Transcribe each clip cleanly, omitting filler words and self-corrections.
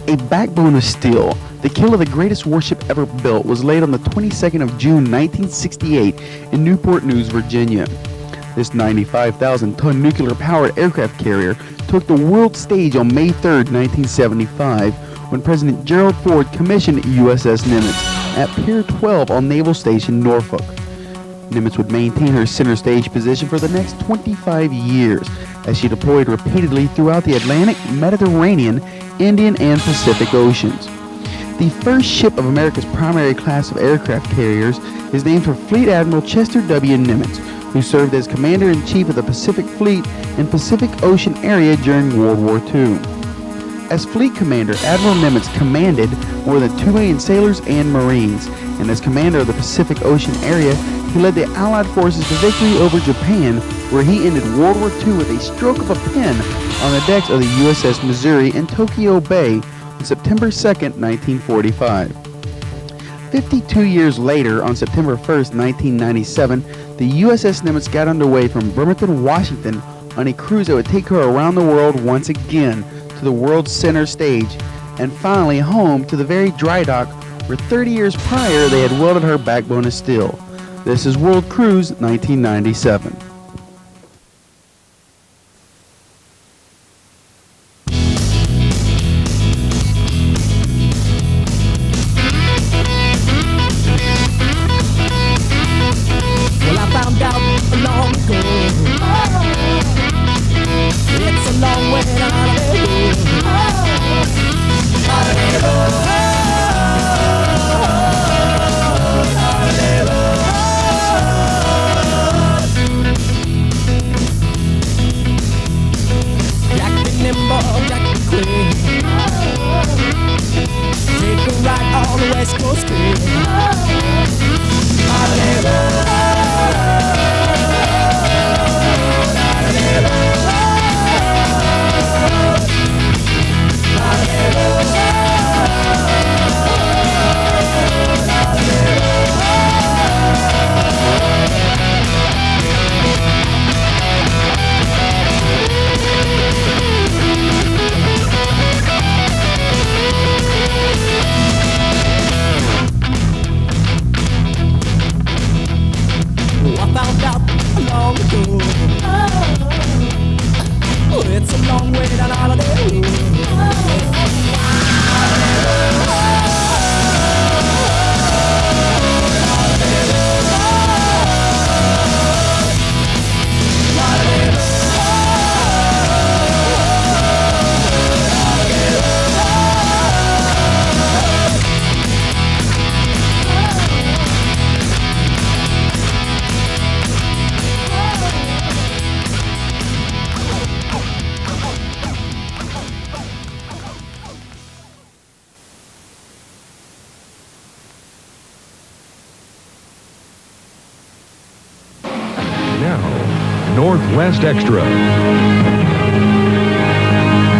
A backbone of steel, the keel of the greatest warship ever built, was laid on the 22nd of June 1968 in Newport News, Virginia. This 95,000-ton nuclear-powered aircraft carrier took the world stage on May 3, 1975, when President Gerald Ford commissioned USS Nimitz at Pier 12 on Naval Station Norfolk. Nimitz would maintain her center stage position for the next 25 years as she deployed repeatedly throughout the Atlantic, Mediterranean, Indian, and Pacific Oceans. The first ship of America's primary class of aircraft carriers is named for Fleet Admiral Chester W. Nimitz, who served as Commander-in-Chief of the Pacific Fleet and Pacific Ocean area during World War II. As Fleet Commander, Admiral Nimitz commanded more than 2 million sailors and Marines, and as Commander of the Pacific Ocean area, he led the Allied forces to victory over Japan, where he ended World War II with a stroke of a pen on the decks of the USS Missouri in Tokyo Bay on September 2, 1945. 52 years later, on September 1, 1997, the USS Nimitz got underway from Bremerton, Washington, on a cruise that would take her around the world once again to the world's center stage, and finally home to the very dry dock where 30 years prior they had welded her backbone of steel. This is World Cruise 1997. Well, I found out long ago. It's a long way out of Jack be nimble, Jack be quick. Take a ride on the West Coast it's a long way down holiday. Northwest Extra.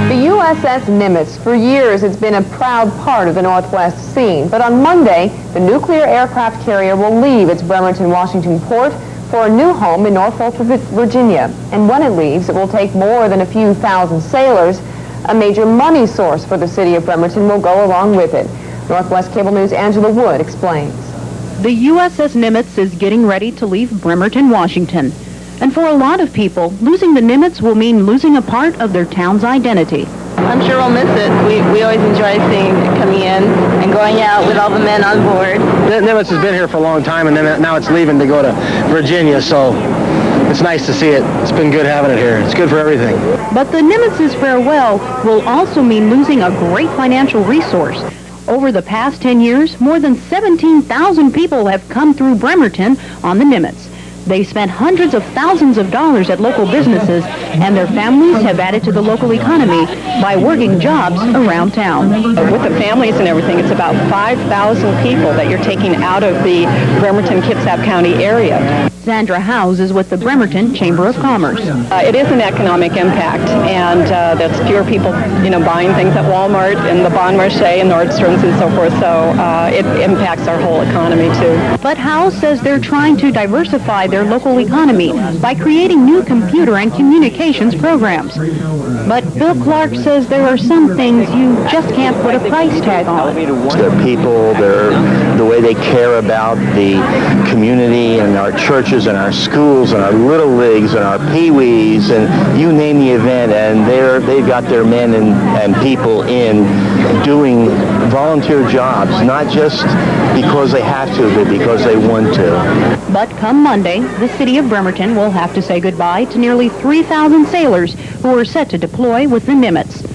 The USS Nimitz. For years, it's been a proud part of the Northwest scene. But on Monday, the nuclear aircraft carrier will leave its Bremerton, Washington port for a new home in Norfolk, Virginia. And when it leaves, it will take more than a few thousand sailors. A major money source for the city of Bremerton will go along with it. Northwest Cable News' Angela Wood explains. The USS Nimitz is getting ready to leave Bremerton, Washington. And for a lot of people, losing the Nimitz will mean losing a part of their town's identity. I'm sure we'll miss it. We always enjoy seeing it coming in and going out with all the men on board. Nimitz has been here for a long time, and then now it's leaving to go to Virginia, so it's nice to see it. It's been good having it here. It's good for everything. But the Nimitz's farewell will also mean losing a great financial resource. Over the past 10 years, more than 17,000 people have come through Bremerton on the Nimitz. They spent hundreds of thousands of dollars at local businesses, and their families have added to the local economy by working jobs around town. With the families and everything, it's about 5,000 people that you're taking out of the Bremerton-Kitsap County area. Sandra Howes is with the Bremerton Chamber of Commerce. It is an economic impact, and that's fewer people, buying things at Walmart and the Bon Marché and Nordstrom's and so forth, so it impacts our whole economy, too. But Howes says they're trying to diversify their their local economy by creating new computer and communications programs. But Bill Clark says there are some things you just can't put a price tag on. Their people, the way they care about the community and our churches and our schools and our little leagues and our pee-wees and you name the event, and they've got their men and people in doing volunteer jobs, not just because they have to, but because they want to. But come Monday, the city of Bremerton will have to say goodbye to nearly 3,000 sailors who are set to deploy with the Nimitz.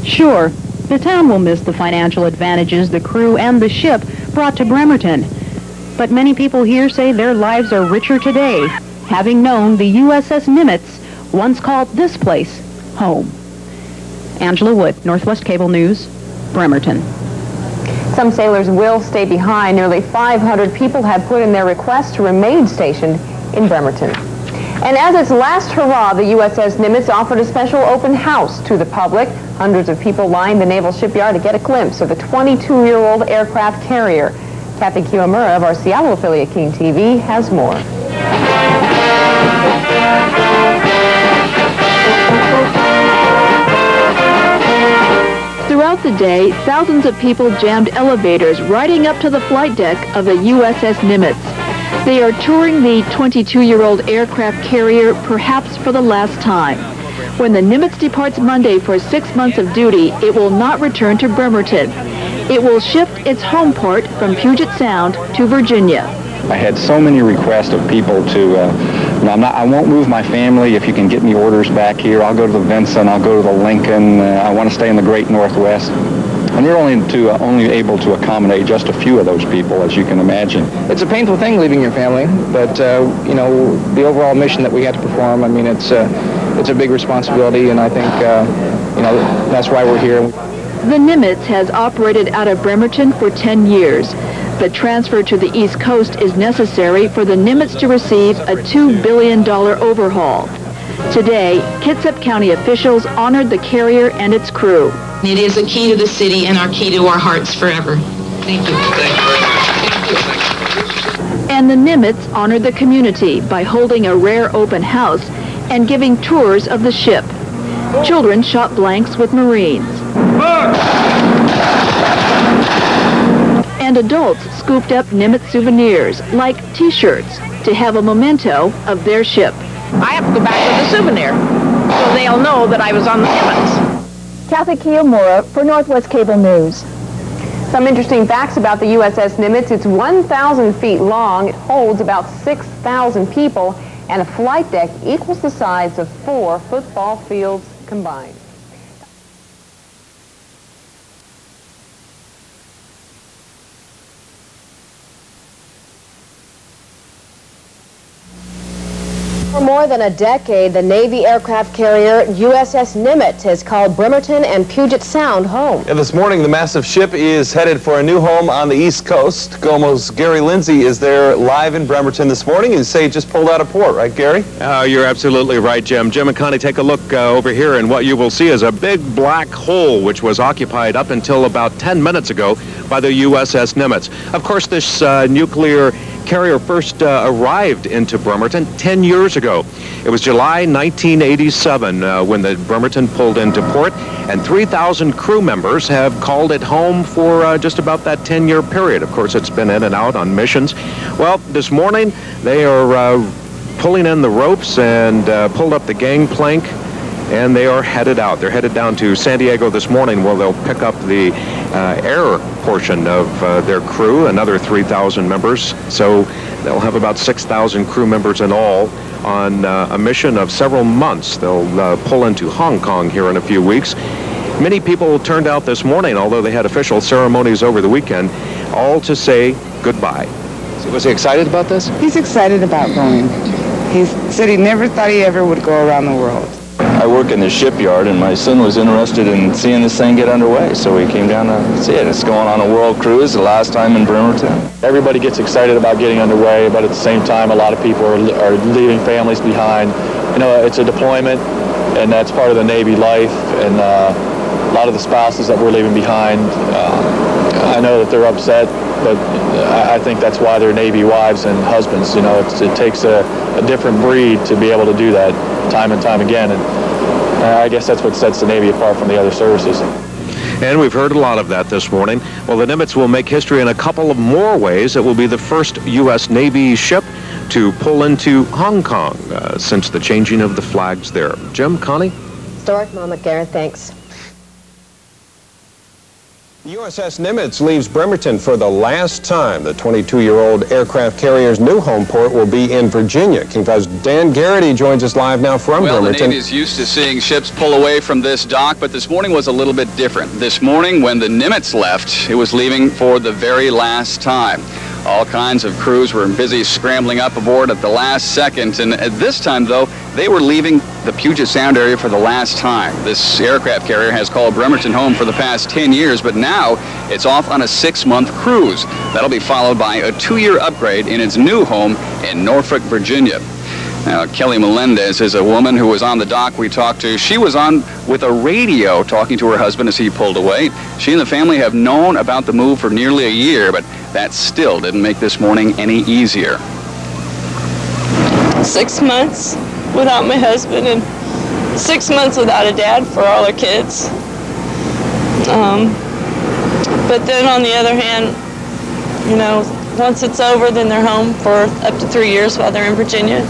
Sure, the town will miss the financial advantages the crew and the ship brought to Bremerton. But many people here say their lives are richer today, having known the USS Nimitz once called this place home. Angela Wood, Northwest Cable News, Bremerton. Some sailors will stay behind. Nearly 500 people have put in their request to remain stationed in Bremerton. And as its last hurrah, the USS Nimitz offered a special open house to the public. Hundreds of people lined the naval shipyard to get a glimpse of the 22-year-old aircraft carrier. Kathy Kiwamura of our Seattle affiliate King TV has more. Throughout the day, thousands of people jammed elevators riding up to the flight deck of the USS Nimitz. They are touring the 22-year-old aircraft carrier perhaps for the last time. When the Nimitz departs Monday for 6 months of duty, it will not return to Bremerton. It will shift its home port from Puget Sound to Virginia. I had so many requests of people to, I won't move my family if you can get me orders back here. I'll go to the Vincent, I'll go to the Lincoln, I want to stay in the Great Northwest. And we're only able to accommodate just a few of those people, as you can imagine. It's a painful thing leaving your family, but the overall mission that we had to perform, it's a big responsibility, and I think that's why we're here. The Nimitz has operated out of Bremerton for 10 years. The transfer to the East Coast is necessary for the Nimitz to receive a $2 billion overhaul. Today, Kitsap County officials honored the carrier and its crew. It is a key to the city and our key to our hearts forever. Thank you. Thank you very much. And the Nimitz honored the community by holding a rare open house and giving tours of the ship. Children shot blanks with Marines. And adults scooped up Nimitz souvenirs, like T-shirts, to have a memento of their ship. I have to go back with a souvenir, so they'll know that I was on the Nimitz. Kathy Kiwamura for Northwest Cable News. Some interesting facts about the USS Nimitz. It's 1,000 feet long. It holds about 6,000 people, and a flight deck equals the size of 4 football fields combined. For more than a decade, the Navy aircraft carrier USS Nimitz has called Bremerton and Puget Sound home. And this morning, the massive ship is headed for a new home on the East Coast. GOMO's Gary Lindsay is there live in Bremerton this morning. You say it just pulled out of port, right, Gary? You're absolutely right, Jim. Jim and Connie, take a look over here, and what you will see is a big black hole, which was occupied up until about 10 minutes ago by the USS Nimitz. Of course, this nuclear carrier first arrived into Bremerton 10 years ago. It was July 1987 when the Bremerton pulled into port, and 3,000 crew members have called it home for just about that 10-year period. Of course, it's been in and out on missions. Well, this morning they are pulling in the ropes and pulled up the gangplank, and they are headed out. They're headed down to San Diego this morning where they'll pick up the air portion of their crew, another 3,000 members. So they'll have about 6,000 crew members in all on a mission of several months. They'll pull into Hong Kong here in a few weeks. Many people turned out this morning, although they had official ceremonies over the weekend, all to say goodbye. So was he excited about this? He's excited about going. He said he never thought he ever would go around the world. I work in the shipyard, and my son was interested in seeing this thing get underway, so we came down to see it. It's going on a world cruise, the last time in Bremerton. Everybody gets excited about getting underway, but at the same time, a lot of people are leaving families behind. You know, it's a deployment, and that's part of the Navy life, and a lot of the spouses that we're leaving behind, I know that they're upset. but I think that's why they're Navy wives and husbands. You know, it takes a different breed to be able to do that time and time again, and I guess that's what sets the Navy apart from the other services. And we've heard a lot of that this morning. Well, the Nimitz will make history in a couple of more ways. It will be the first U.S. Navy ship to pull into Hong Kong since the changing of the flags there. Jim, Connie? Historic moment, Garrett. Thanks. The USS Nimitz leaves Bremerton for the last time. The 22-year-old aircraft carrier's new home port will be in Virginia. King 5's Dan Garrity joins us live now from Bremerton. The Navy is used to seeing ships pull away from this dock, but this morning was a little bit different. This morning, when the Nimitz left, it was leaving for the very last time. All kinds of crews were busy scrambling up aboard at the last second, and at this time, though, they were leaving the Puget Sound area for the last time. This aircraft carrier has called Bremerton home for the past 10 years, but now it's off on a 6-month cruise. That'll be followed by a 2-year upgrade in its new home in Norfolk, Virginia. Now, Kelly Melendez is a woman who was on the dock we talked to. She was on with a radio talking to her husband as he pulled away. She and the family have known about the move for nearly a year, but that still didn't make this morning any easier. 6 months without my husband and 6 months without a dad for all our kids. But then on the other hand, you know, once it's over, then they're home for up to 3 years while they're in Virginia.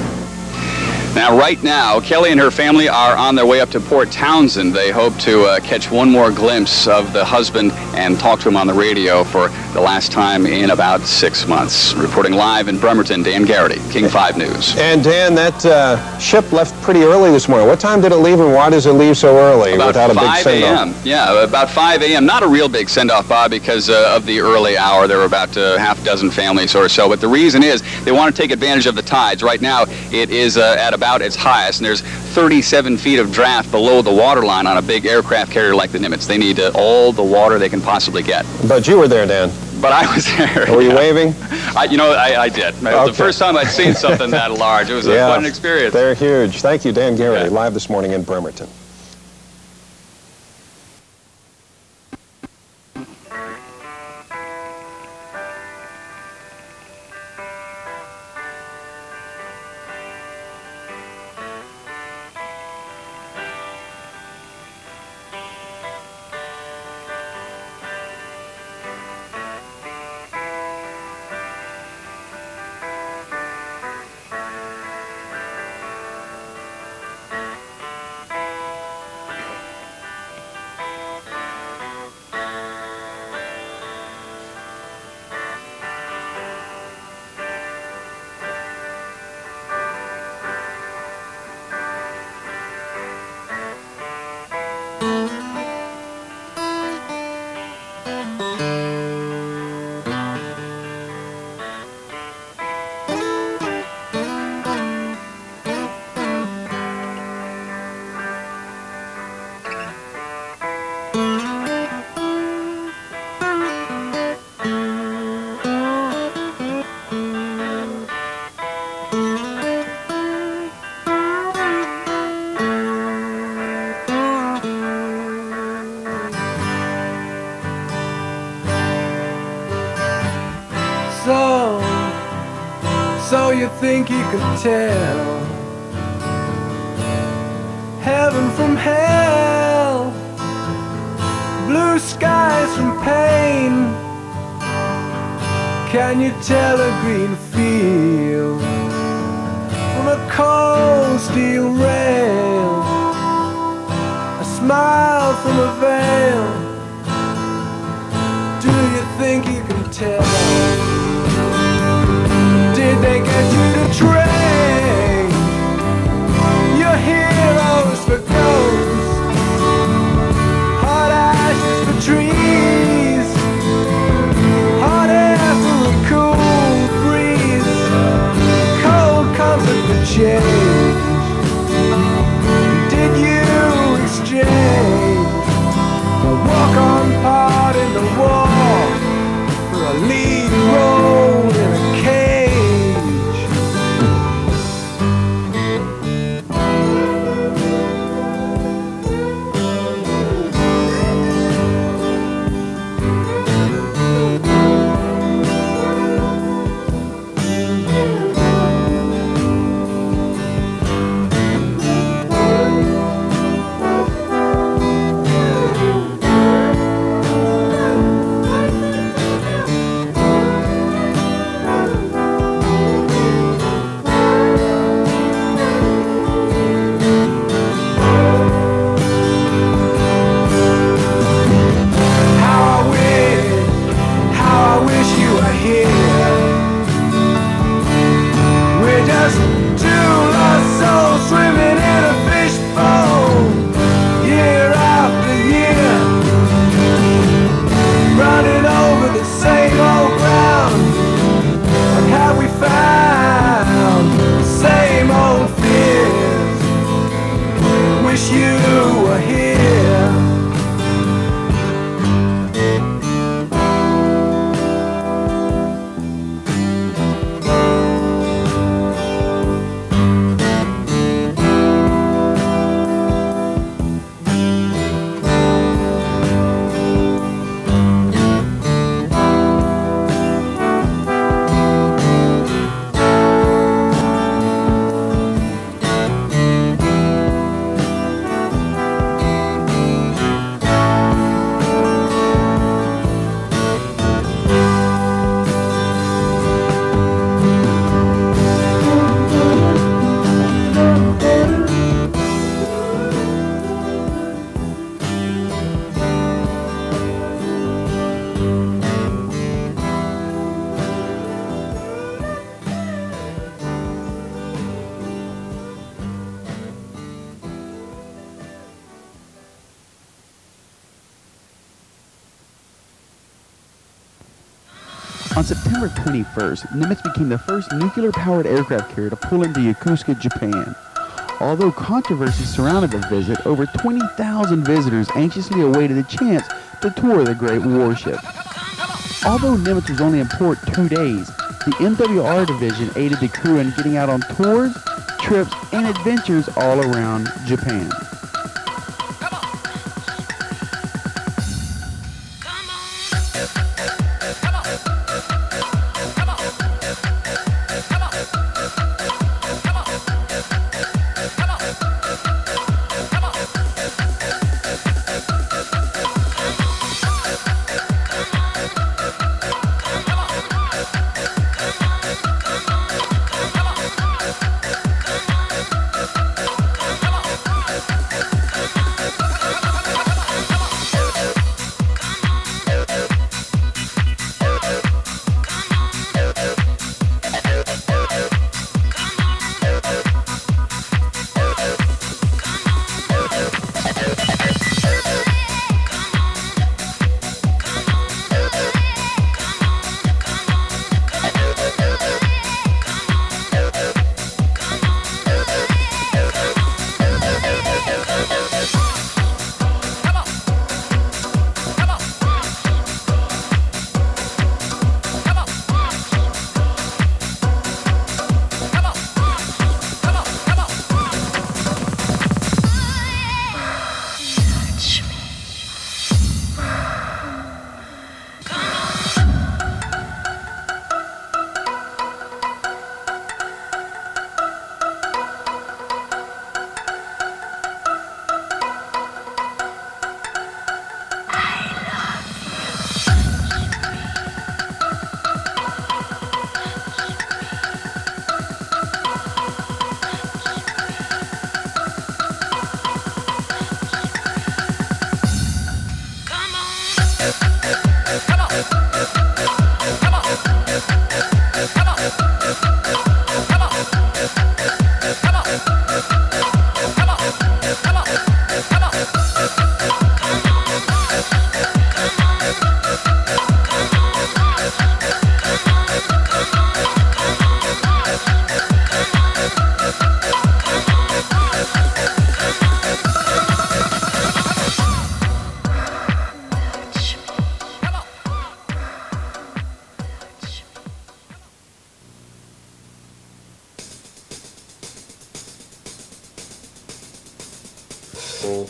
Now, right now, Kelly and her family are on their way up to Port Townsend. They hope to catch one more glimpse of the husband and talk to him on the radio for the last time in about 6 months. Reporting live in Bremerton, Dan Garrity, King 5 News. And Dan, that ship left pretty early this morning. What time did it leave, and why does it leave so early without a big send-off? Yeah, about 5 a.m. Not a real big send-off, Bob, because of the early hour. There were about half a dozen families or so. But the reason is they want to take advantage of the tides. Right now, it is at about its highest, and there's 37 feet of draft below the waterline on a big aircraft carrier like the Nimitz. They need all the water they can possibly get. But you were there, Dan. But I was there. Were you waving? I did. It was the first time I'd seen something that large. It was a fun experience. They're huge. Thank you, Dan Garrity, live this morning in Bremerton. So you think you could tell heaven from hell, blue skies from pain? Can you tell a green field from a cold steel rail, a smile from a veil? Do you think you can tell? Did they get you to train your heroes for ghosts, hot ashes for trees, hot air for a cool breeze, cold comfort for change? Did you exchange a walk-on part in the war for a lead On September 21st, Nimitz became the first nuclear-powered aircraft carrier to pull into Yokosuka, Japan. Although controversy surrounded the visit, over 20,000 visitors anxiously awaited the chance to tour the great warship. Although Nimitz was only in port 2 days, the MWR division aided the crew in getting out on tours, trips, and adventures all around Japan.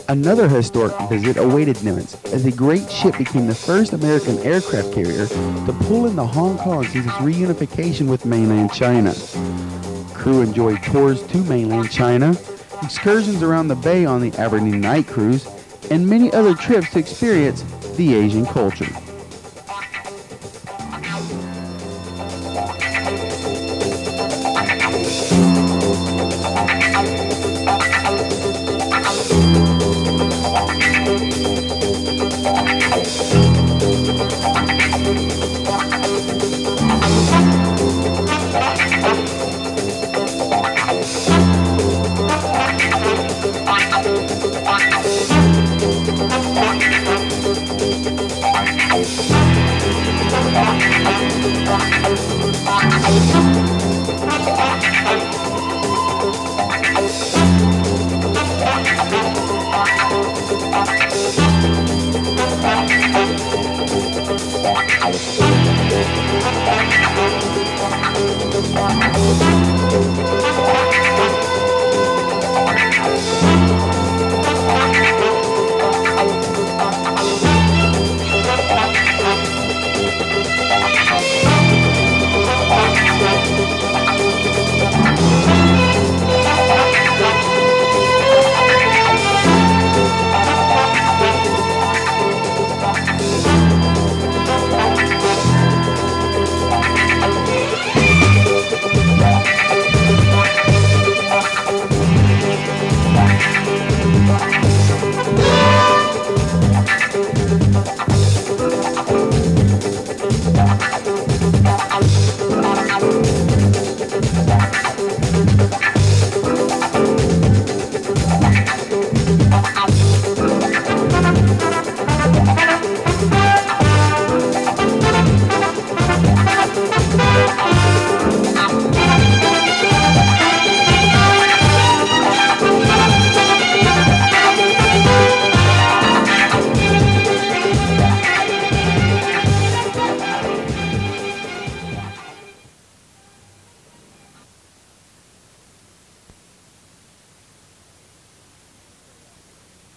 Another historic visit awaited Nimitz, as the great ship became the first American aircraft carrier to pull into Hong Kong since its reunification with mainland China. Crew enjoyed tours to mainland China, excursions around the bay on the Aberdeen Night Cruise, and many other trips to experience the Asian culture.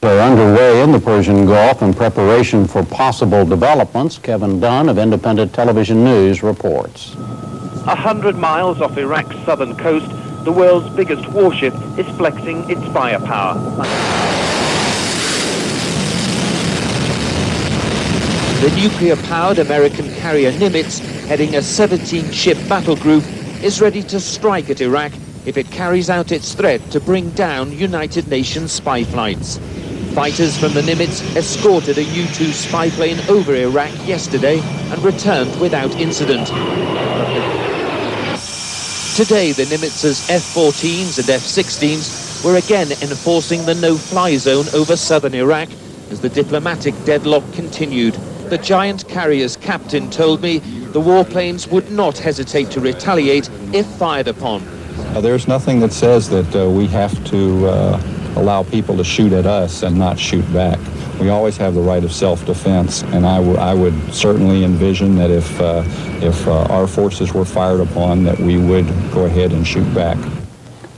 are underway in the Persian Gulf in preparation for possible developments. Kevin Dunn of Independent Television News reports. 100 miles off Iraq's southern coast, the world's biggest warship is flexing its firepower. The nuclear-powered American carrier Nimitz, heading a 17-ship battle group, is ready to strike at Iraq if it carries out its threat to bring down United Nations spy flights. Fighters from the Nimitz escorted a U-2 spy plane over Iraq yesterday and returned without incident. Today, the Nimitz's F-14s and F-16s were again enforcing the no-fly zone over southern Iraq as the diplomatic deadlock continued. The giant carrier's captain told me the warplanes would not hesitate to retaliate if fired upon. There's nothing that says that we have to allow people to shoot at us and not shoot back. We always have the right of self-defense, and I would certainly envision that if our forces were fired upon, that we would go ahead and shoot back.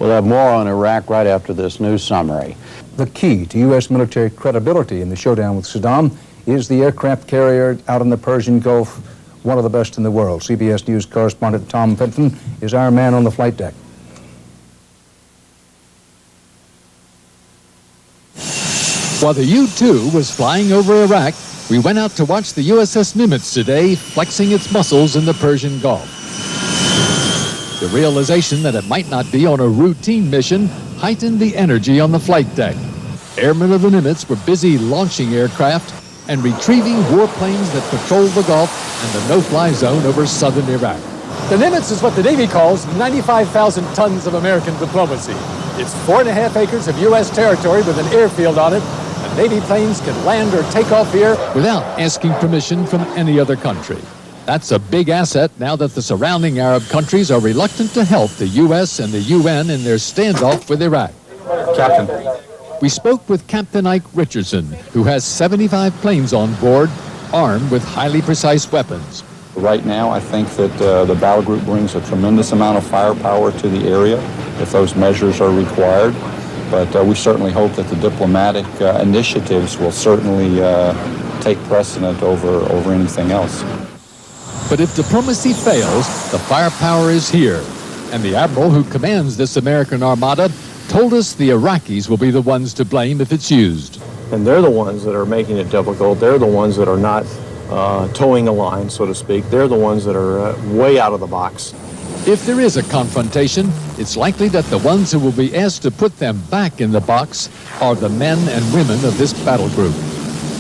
We'll have more on Iraq right after this news summary. The key to U.S. military credibility in the showdown with Saddam is the aircraft carrier out in the Persian Gulf, one of the best in the world. CBS News correspondent Tom Fenton is our man on the flight deck. While the U-2 was flying over Iraq, we went out to watch the USS Nimitz today flexing its muscles in the Persian Gulf. The realization that it might not be on a routine mission heightened the energy on the flight deck. Airmen of the Nimitz were busy launching aircraft and retrieving warplanes that patrolled the Gulf and the no-fly zone over southern Iraq. The Nimitz is what the Navy calls 95,000 tons of American diplomacy. It's 4.5 acres of U.S. territory with an airfield on it, and Navy planes can land or take off here without asking permission from any other country. That's a big asset now that the surrounding Arab countries are reluctant to help the U.S. and the UN in their standoff with Iraq. Captain. We spoke with Captain Ike Richardson, who has 75 planes on board, armed with highly precise weapons. Right now, I think that the battle group brings a tremendous amount of firepower to the area if those measures are required. But we certainly hope that the diplomatic initiatives will certainly take precedent over anything else. But if diplomacy fails, the firepower is here. And the admiral who commands this American armada told us the Iraqis will be the ones to blame if it's used. And they're the ones that are making it difficult. They're the ones that are not towing the line, so to speak. They're the ones that are way out of the box. If there is a confrontation, it's likely that the ones who will be asked to put them back in the box are the men and women of this battle group.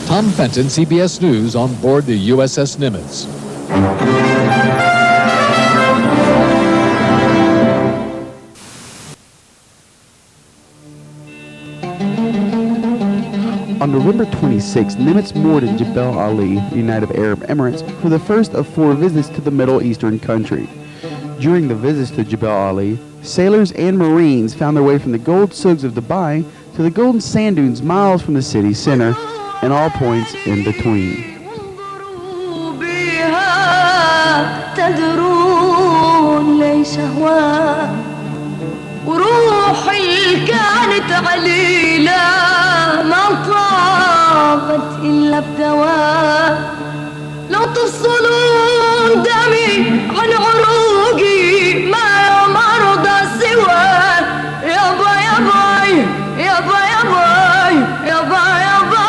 Tom Fenton, CBS News, on board the USS Nimitz. On November 26, Nimitz moored in Jebel Ali, United Arab Emirates, for the first of 4 visits to the Middle Eastern country. During the visits to Jebel Ali, sailors and Marines found their way from the gold souks of Dubai to the golden sand dunes miles from the city center and all points in between. وروحي كانت عليلة ما طابت إلا بدواء لو تفصلون دمي عن عروقي ما مرضى سوى يابا يابا يابا يابا يابا يابا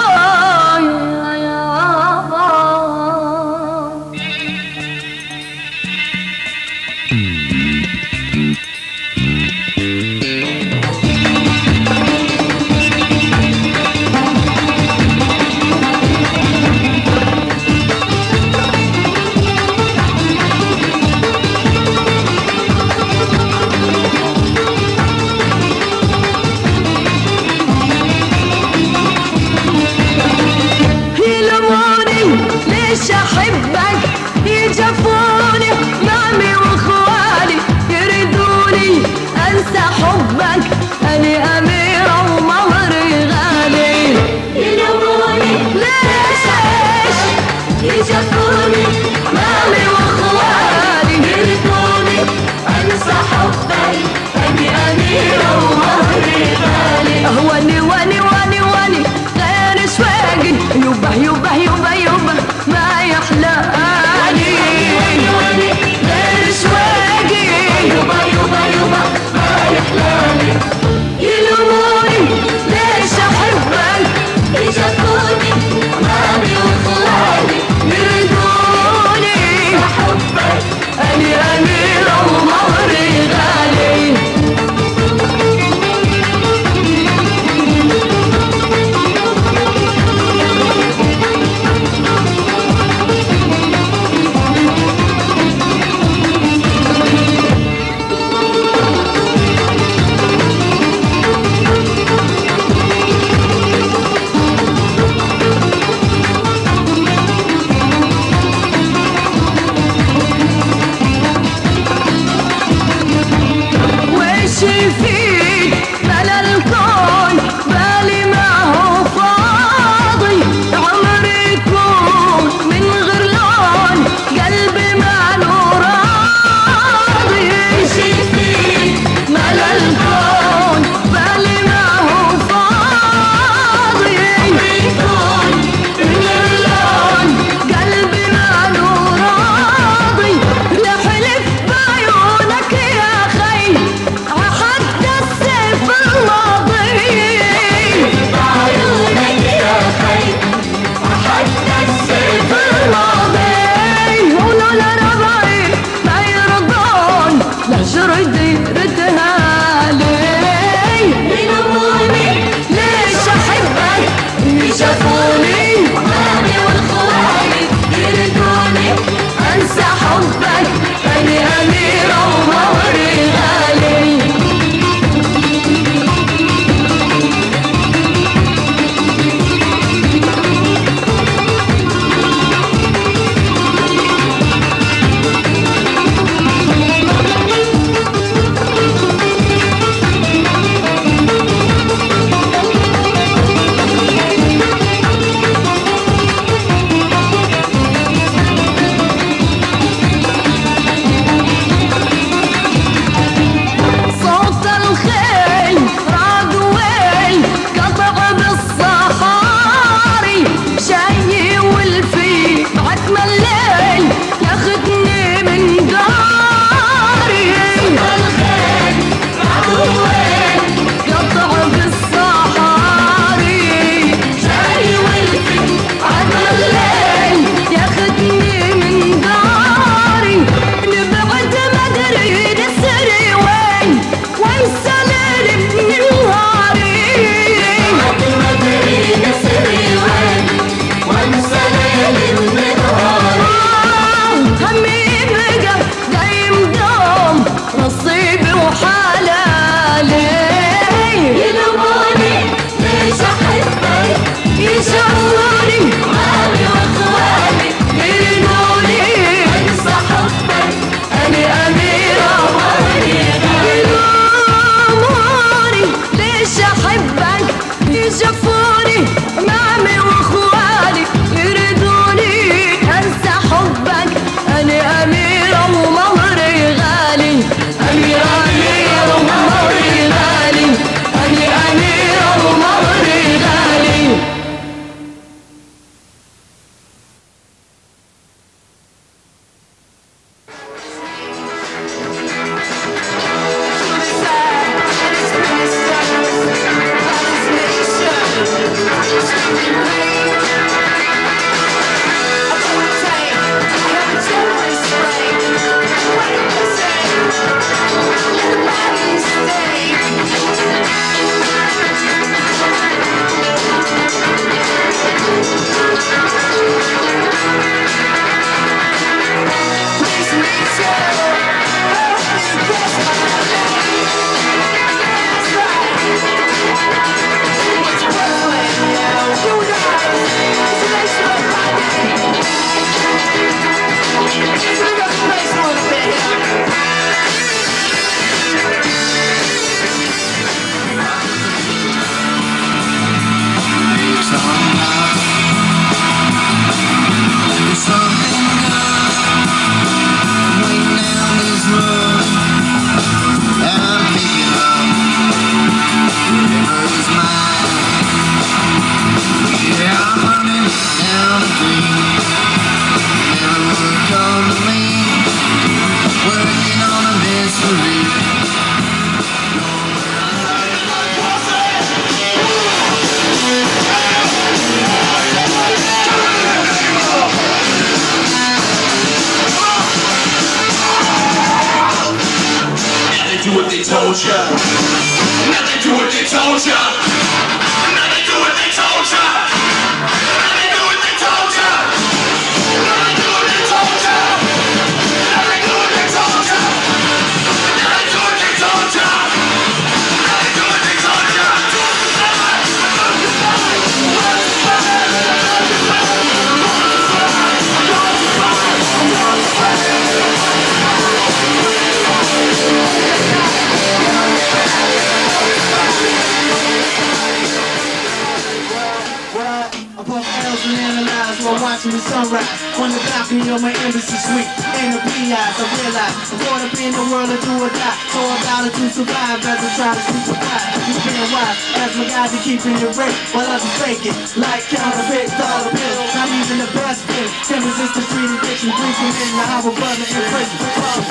ride above L's and analyze while watching the sunrise. On the balcony of my embassy suite, in the PIs, I realize I'm caught up in the world of do or die. So I gotta to survive as I try to sleep with pride. You can't wise, as my guys are keeping it rate while I be faking, like counterfeit dollar bills. Not even the best thing can resist the street addiction. Drinking in the have a brother in prison.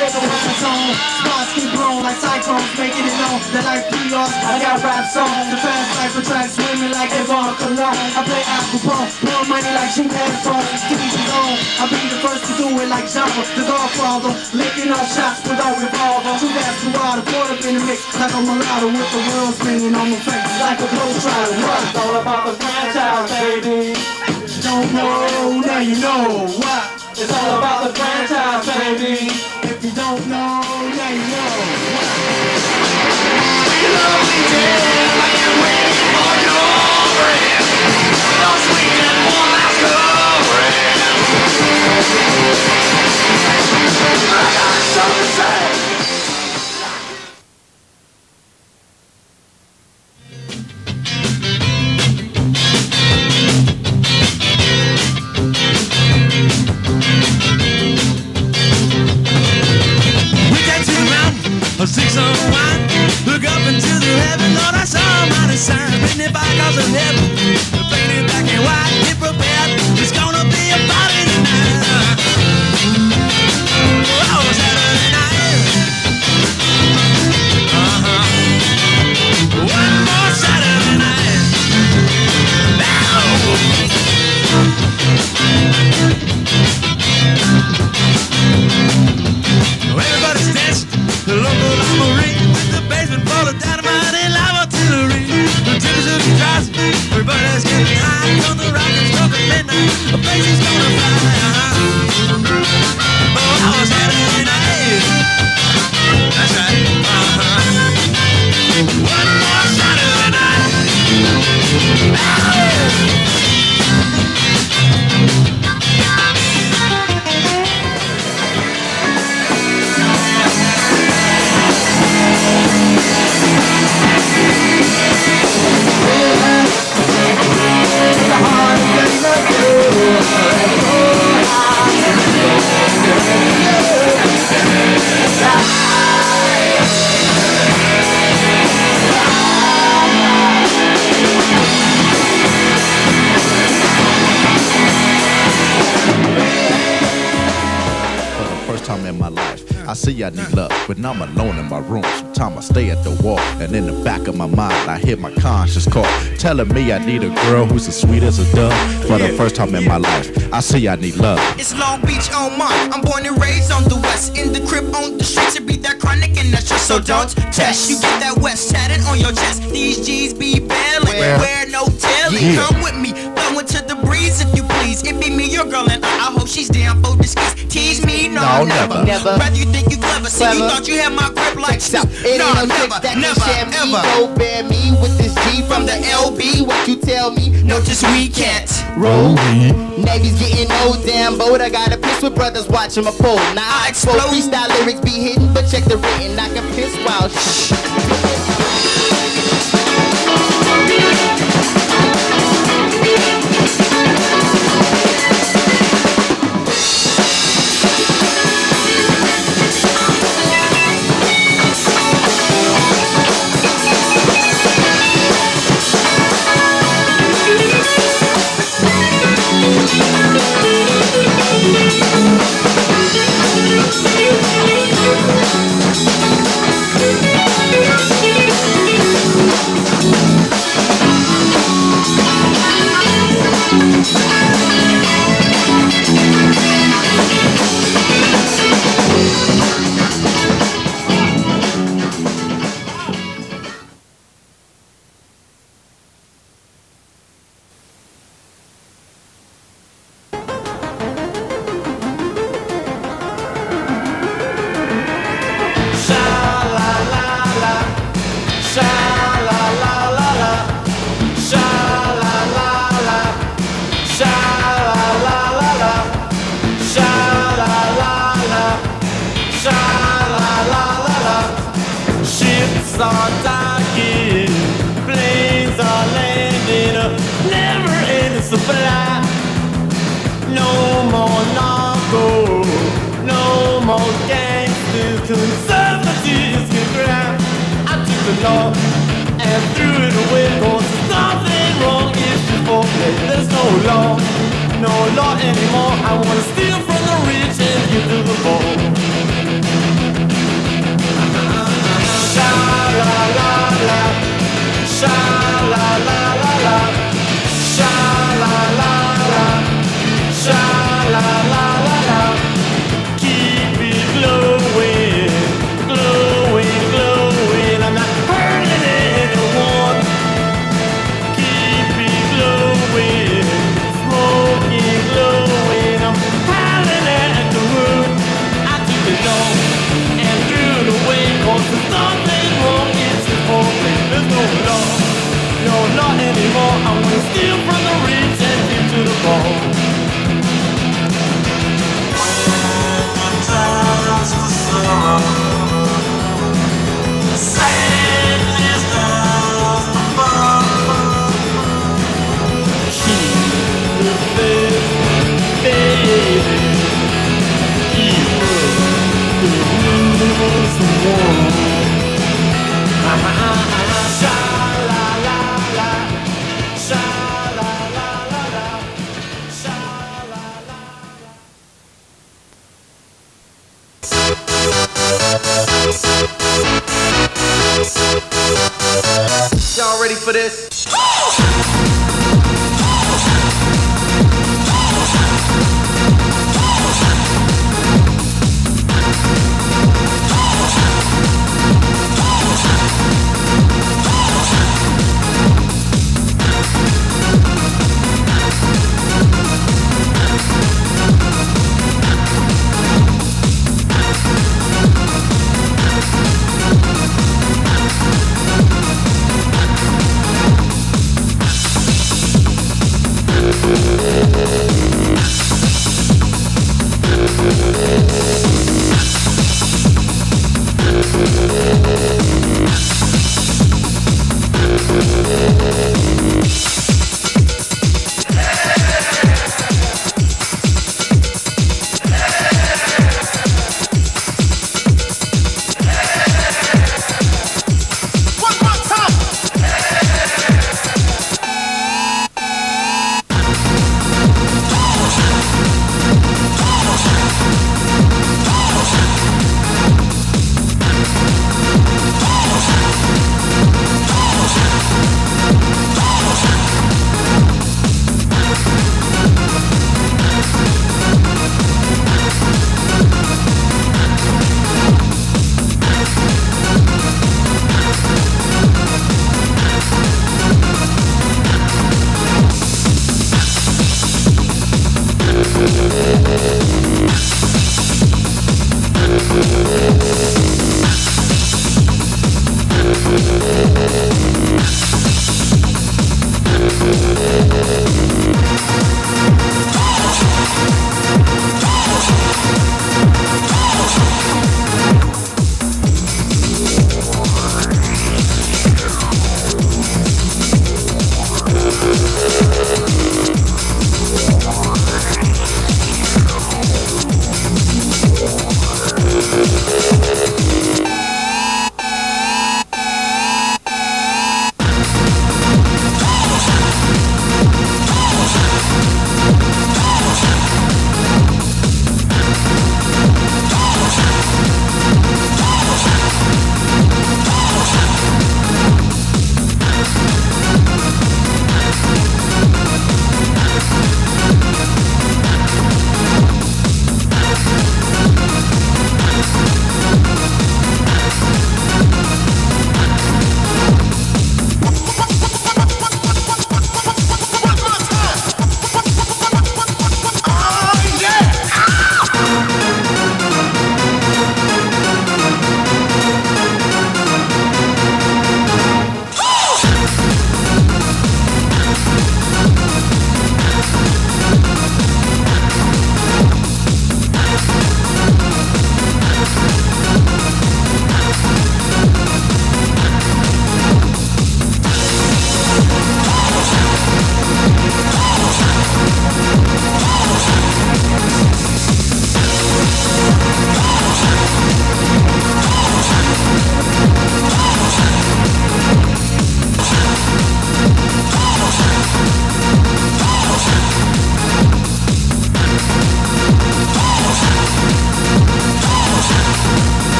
Rhythm with my zone, spots keep blowing like cyclones, making it known that like PRs, I got rap songs. The fast life attracts women like Yvonne Cologne. I play alcohol, blow money like she had fun. To each his own, I'll be the first to do it like Jumper, the Godfather. Licking off shots without revolver. Too fast to ride, caught up in the mix like a mulatto with the world spinning on my face like a globetrotter. It's all about the franchise, baby. Don't know, now you know what. It's all about the franchise, baby. If you don't know, now you know what. You know we did, I can't wait for your breath. No sweet and one last covering. I got something to say. A 601, look up into the heaven, Lord, I saw a mighty sign, written in bygones of heaven, painted black and white, get prepared, it's gonna be a party tonight. Oh, Saturday night. One more Saturday night. Everybody's dancing. The local armory with the basement full of dynamite and live artillery. The temperature is rising, everybody's getting high. On the rockets from midnight, the place is gonna fly. Oh, Saturday night. That's right. One more Saturday night. I see I need love, but now I'm alone in my room. Sometimes I stay at the wall, and in the back of my mind, I hear my conscience call, telling me I need a girl who's as sweet as a dove. For the first time in my life, I see I need love. It's Long Beach on Mont. I'm born and raised on the west. In the crib on the streets, it be that chronic and that's just so don't test. You get that west tatted on your chest. These G's be bailing, wear no tailing. Come with me, blowing to the breeze if you please. It be me, your girl, and I hope she's down for this kiss. Tease me, no, never. Rather you think you clever, see you thought you had my grip like so. No, never, Go bear me with this G from the LB. What you tell me? No, just we can't roll. Navy's getting old, damn boat. I got a piss with brothers watching my pole. Now I explode. Freestyle lyrics be hidden, but check the written. I can piss wild shit. all gangsters, conservatives can cry. I took the law and threw it away, 'cause there's nothing wrong, it's just for play. There's no law anymore. I wanna steal from the rich and give to the poor. Sha la la la, sha la la la la, sha la la la, sha la la la la. Keep it glowing, glowing, glowing. I'm not hurting anyone. Keep it glowing, smoking, glowing. I'm howling at the wood. I took it all and threw it away, 'cause there's nothing wrong, it's just for me. There's no law anymore. I wanna steal from the rich and give to the poor. Y'all ready for this?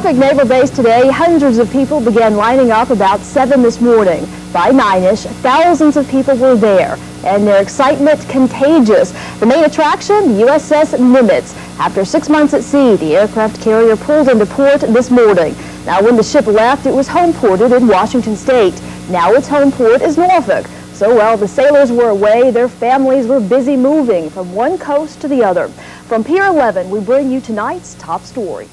Norfolk Naval Base today, hundreds of people began lining up about 7 this morning. By 9-ish, thousands of people were there, and their excitement contagious. The main attraction, the USS Nimitz. After 6 months at sea, the aircraft carrier pulled into port this morning. Now, when the ship left, it was home ported in Washington State. Now its home port is Norfolk. So while the sailors were away, their families were busy moving from one coast to the other. From Pier 11, we bring you tonight's top story.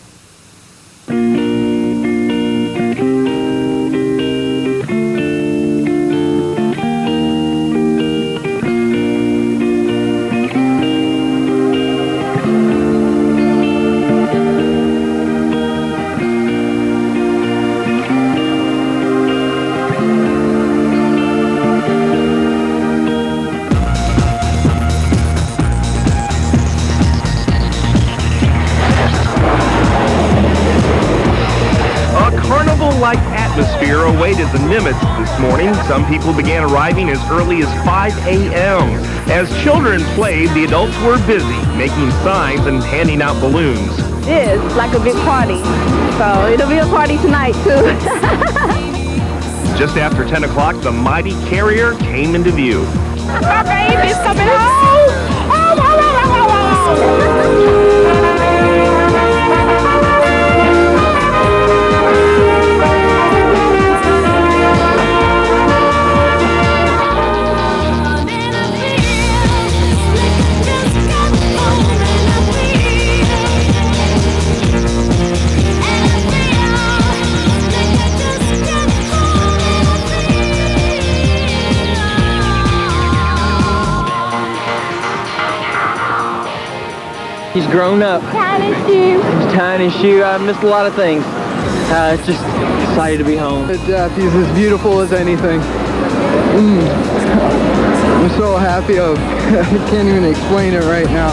Like atmosphere awaited the Nimitz this morning. Some people began arriving as early as 5 a.m. As children played, the adults were busy making signs and handing out balloons. It is like a big party, so it'll be a party tonight too. Just after 10 o'clock, the mighty carrier came into view. My baby's coming home! He's grown up. Tiny shoe. He's tiny shoe. I missed a lot of things. Just excited to be home. Death, he's as beautiful as anything. I'm so happy. I can't even explain it right now.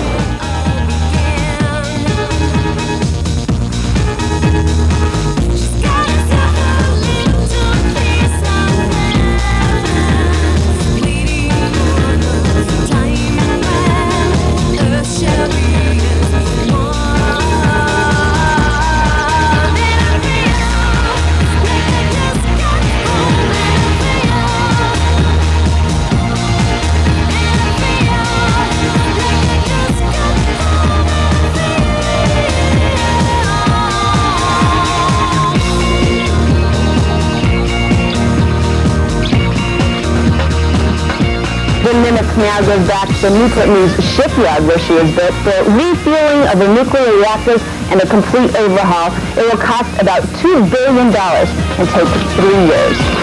The Nimitz now goes back to the Newport News shipyard where she is built for refueling of the nuclear reactors and a complete overhaul. It will cost about $2 billion and take 3 years.